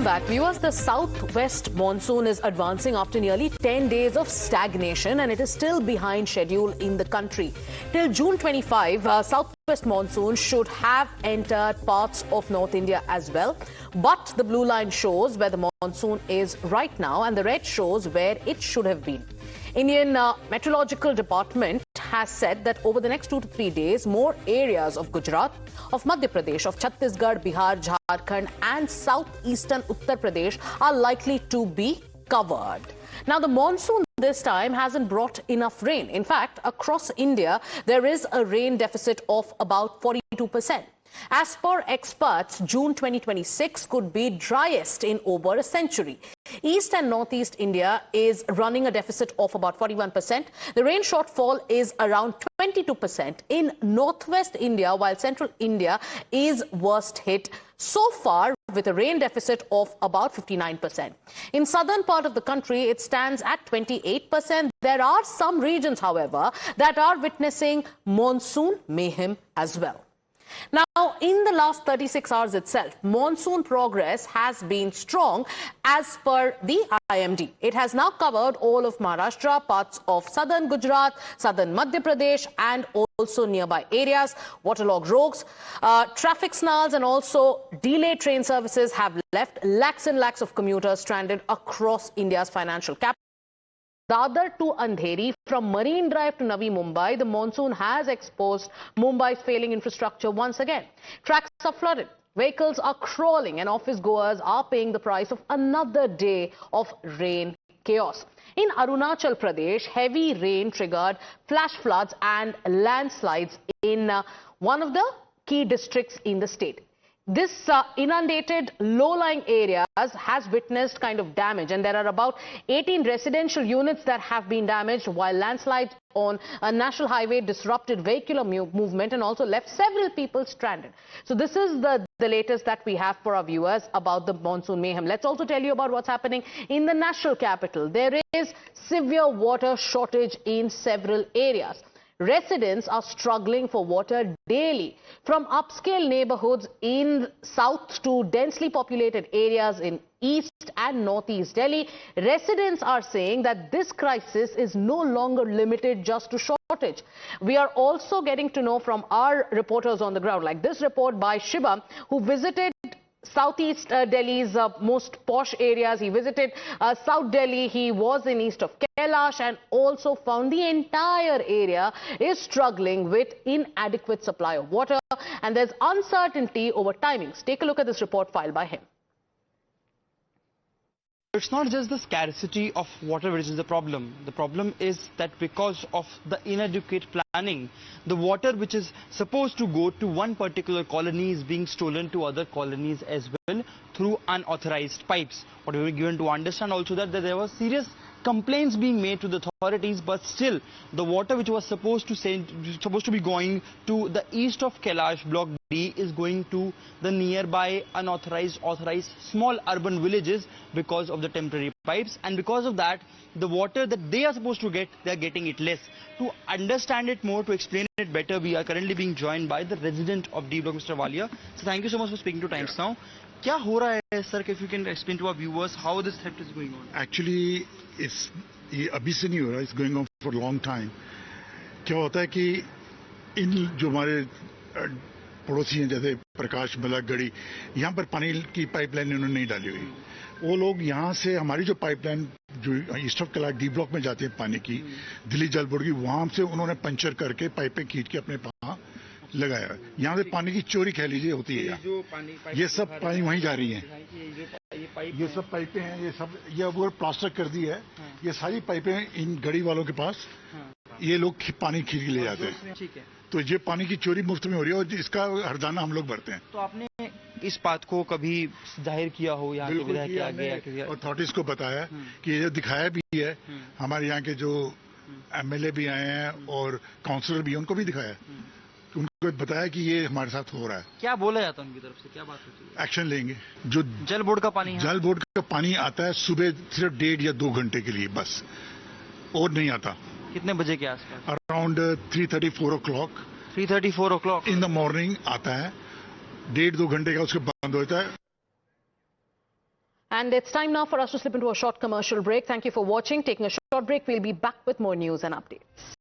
Welcome back. Viewers, the southwest monsoon is advancing after nearly 10 days of stagnation and it is still behind schedule in the country. Till June 25, southwest monsoon should have entered parts of North India as well. But the blue line shows where the monsoon is right now and the red shows where it should have been. Indian Meteorological Department has said that over the next 2 to 3 days, more areas of Gujarat, of Madhya Pradesh, of Chhattisgarh, Bihar, Jharkhand and southeastern Uttar Pradesh are likely to be covered. Now, the monsoon this time hasn't brought enough rain. In fact, across India, there is a rain deficit of about 42%. As per experts, June 2026 could be driest in over a century. East and northeast India is running a deficit of about 41%. The rain shortfall is around 22% in northwest India, while central India is worst hit so far with a rain deficit of about 59%. In southern part of the country, it stands at 28%. There are some regions, however, that are witnessing monsoon mayhem as well. Now, in the last 36 hours itself, monsoon progress has been strong as per the IMD. It has now covered all of Maharashtra, parts of southern Gujarat, southern Madhya Pradesh and also nearby areas. Waterlogged roads, traffic snarls and also delayed train services have left lakhs and lakhs of commuters stranded across India's financial capital. Dadar to Andheri, from Marine Drive to Navi Mumbai, the monsoon has exposed Mumbai's failing infrastructure once again. Tracks are flooded, vehicles are crawling and office goers are paying the price of another day of rain chaos. In Arunachal Pradesh, heavy rain triggered flash floods and landslides in one of the key districts in the state. This inundated low-lying areas has witnessed kind of damage, and there are about 18 residential units that have been damaged, while landslides on a national highway disrupted vehicular movement and also left several people stranded. So this is the latest that we have for our viewers about the monsoon mayhem. Let's also tell you about what's happening in the national capital. There is severe water shortage in several areas. Residents are struggling for water daily, from upscale neighborhoods in south to densely populated areas in east and northeast Delhi. Residents are saying that this crisis is no longer limited just to shortage. We are also getting to know from our reporters on the ground, like this report by Shiva, who visited Southeast Delhi's most posh areas. He visited South Delhi. He was in east of Kailash and also found the entire area is struggling with inadequate supply of water, and there's uncertainty over timings. Take a look at this report filed by him. It's not just the scarcity of water which is the problem. The problem is that because of the inadequate planning, the water which is supposed to go to one particular colony is being stolen to other colonies as well through unauthorized pipes. What we were given to understand also that there were serious complaints being made to the authorities, but still the water which was supposed to be going to the east of Kailash block D is going to the nearby authorized small urban villages because of the temporary pipes, and because of that the water that they are supposed to get, they are getting it less. To understand it more, to explain it better, we are currently being joined by the resident of D block, Mr. Walia. So thank you so much for speaking to Times Now. क्या हो रहा है sir? If you can explain to our viewers how this theft is going on. Actually, ये अभी से नहीं हो रहा, it's going on for a long time. क्या होता है कि इन जो हमारे पड़ोसी हैं जैसे प्रकाश बलक गढ़ी, यहाँ पर पानी की पाइपलाइन इन्होंने नहीं डाली हुई. वो लोग यहाँ से हमारी जो पाइपलाइन जो east of Kailash D block में जाती है पानी की, दिल्ली जल बोर्ड की, वहाँ से उन्होंने पंचर करके पाइपें खींच के अपने वहाँ लगाया. यहाँ से पानी की चोरी कह लीजिए होती है. ये सब पानी वहीं जा रही है. ये सब पाइपें हैं, ये सब ये वो प्लास्टर कर दी है. ये सारी पाइपें इन गड़ी वालों के पास, ये लोग पानी खींच के ले जाते हैं. तो ये पानी की चोरी मुफ्त में हो रही है और इसका हरजाना हम लोग भरते हैं. तो आपने इस बात को कभी जाहिर किया हो यहाँ के विधायक के आगे? अथॉरिटीज को बताया कि ये दिखाया भी है. हमारे यहाँ के जो एमएलए भी आए हैं और काउंसलर भी हैं, उनको भी दिखाया. उनको बताया कि ये हमारे साथ हो रहा है. क्या बोला जाता है उनकी तरफ से, क्या बात होती है? एक्शन लेंगे. जो जल बोर्ड का पानी आता है सुबह सिर्फ 1.5 या 2 घंटे के लिए बस, और नहीं आता. कितने बजे के आसपास? Around 3:30-4 o'clock. 3:30-4 o'clock in the morning आता है. 1.5-2 घंटे का उसके बंद होता है. And it's time now for us to slip into a short commercial break. Thank you for watching. Taking a short break, we'll be back with more news and updates.